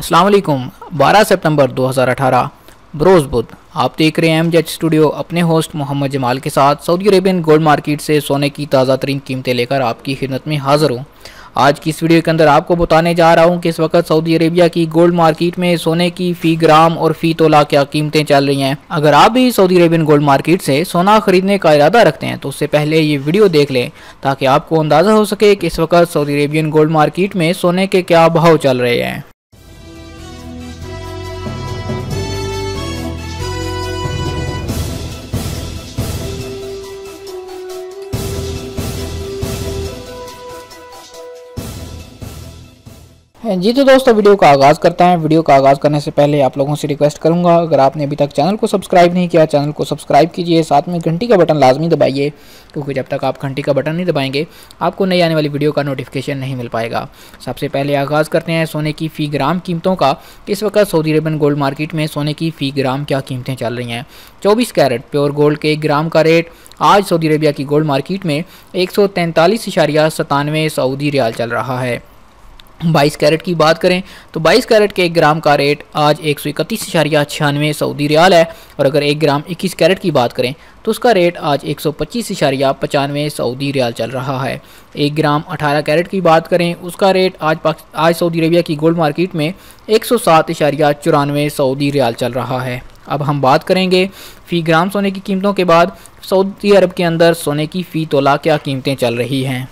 अस्सलाम वालेकुम। 12 सितंबर 2018 बरोज़ बुध आप देख रहे हैं एमजेड स्टूडियो अपने होस्ट मोहम्मद जमाल के साथ सऊदी अरेबियन गोल्ड मार्केट से सोने की ताज़ा तरीन कीमतें लेकर आपकी खिदमत में हाज़िर हूँ। आज की इस वीडियो के अंदर आपको बताने जा रहा हूँ कि इस वक्त सऊदी अरेबिया की गोल्ड मार्केट में सोने की फ़ी ग्राम और फ़ी तोला क्या कीमतें चल रही हैं। अगर आप भी सऊदी अरेबियन गोल्ड मार्केट से सोना खरीदने का इरादा रखते हैं तो उससे पहले ये वीडियो देख लें ताकि आपको अंदाज़ा हो सके कि इस वक्त सऊदी अरेबियन गोल्ड मार्केट में सोने के क्या भाव चल रहे हैं। जी तो दोस्तों वीडियो का आगाज़ करता है। वीडियो का आगाज़ करने से पहले आप लोगों से रिक्वेस्ट करूंगा, अगर आपने अभी तक चैनल को सब्सक्राइब नहीं किया चैनल को सब्सक्राइब कीजिए, साथ में घंटी का बटन लाजमी दबाइए क्योंकि जब तक आप घंटी का बटन नहीं दबाएंगे आपको नई आने वाली वीडियो का नोटिफिकेशन नहीं मिल पाएगा। सबसे पहले आगाज़ करते हैं सोने की फ़ी ग्राम कीमतों का। इस वक्त सऊदी अरेबियन गोल्ड मार्केट में सोने की फ़ी ग्राम क्या कीमतें चल रही हैं। 24 कैरेट प्योर गोल्ड के 1 ग्राम का रेट आज सऊदी अरेबिया की गोल्ड मार्केट में 143.97 सऊदी रियाल चल रहा है। 22 कैरेट की बात करें तो 22 कैरेट के 1 ग्राम का रेट आज 131.96 सऊदी रियाल है और अगर 1 ग्राम 21 कैरेट की बात करें तो उसका रेट आज 125.95 सऊदी रियाल चल रहा है। 1 ग्राम 18 कैरेट की बात करें उसका रेट आज सऊदी अरेबिया की गोल्ड मार्केट में 107.94 सऊदी रियाल चल रहा है। अब हम बात करेंगे फ़ी ग्राम सोने की कीमतों के बाद सऊदी अरब के अंदर सोने की फ़ी तोला क्या कीमतें चल रही हैं।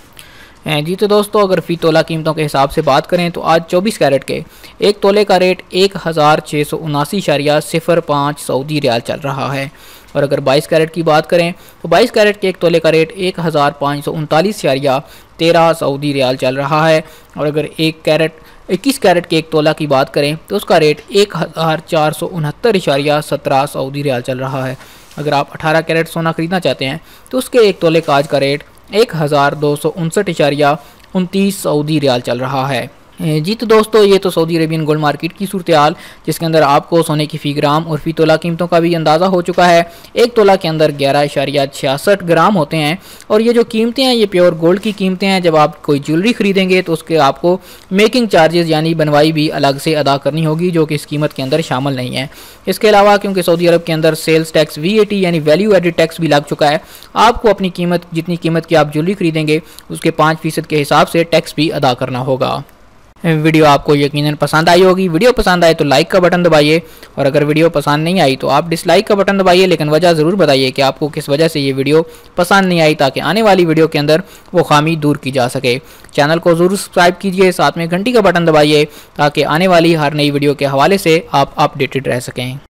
जी तो दोस्तों अगर फ़ी तोला कीमतों के हिसाब से बात करें तो आज 24 कैरेट के 1 तोले का रेट 1679.05 सऊदी रियाल चल रहा है और अगर 22 कैरेट की बात करें तो 22 कैरेट के 1 तोले का रेट 1539.13 सऊदी रियाल चल रहा है और अगर 21 कैरेट के 1 तोला की बात करें तो उसका रेट 1469.17 सऊदी रियाल चल रहा है। अगर आप 18 कैरेट सोना खरीदना चाहते हैं तो उसके 1 तोले का आज का रेट 1259.29 सऊदी रियाल चल रहा है। जी तो दोस्तों ये तो सऊदी अरेबियन गोल्ड मार्केट की सूरत हाल जिसके अंदर आपको सोने की फ़ी ग्राम और फ़ी तोला कीमतों का भी अंदाज़ा हो चुका है। 1 तोला के अंदर 11.66 ग्राम होते हैं और ये जो कीमतें हैं ये प्योर गोल्ड की कीमतें हैं। जब आप कोई ज्वेलरी खरीदेंगे तो उसके आपको मेकिंग चार्जेस यानी बनवाई भी अलग से अदा करनी होगी जो कि इस कीमत के अंदर शामिल नहीं है। इसके अलावा क्योंकि सऊदी अरब के अंदर सेल्स टैक्स VAT यानी वैल्यू एडेड टैक्स भी लग चुका है, आपको अपनी कीमत जितनी कीमत की आप ज्वेलरी खरीदेंगे उसके 5% के हिसाब से टैक्स भी अदा करना होगा। वीडियो आपको यकीनन पसंद आई होगी। वीडियो पसंद आए तो लाइक का बटन दबाइए और अगर वीडियो पसंद नहीं आई तो आप डिसलाइक का बटन दबाइए, लेकिन वजह ज़रूर बताइए कि आपको किस वजह से ये वीडियो पसंद नहीं आई ताकि आने वाली वीडियो के अंदर वो खामी दूर की जा सके। चैनल को ज़रूर सब्सक्राइब कीजिए, साथ में घंटी का बटन दबाइए ताकि आने वाली हर नई वीडियो के हवाले से आप अपडेटेड रह सकें।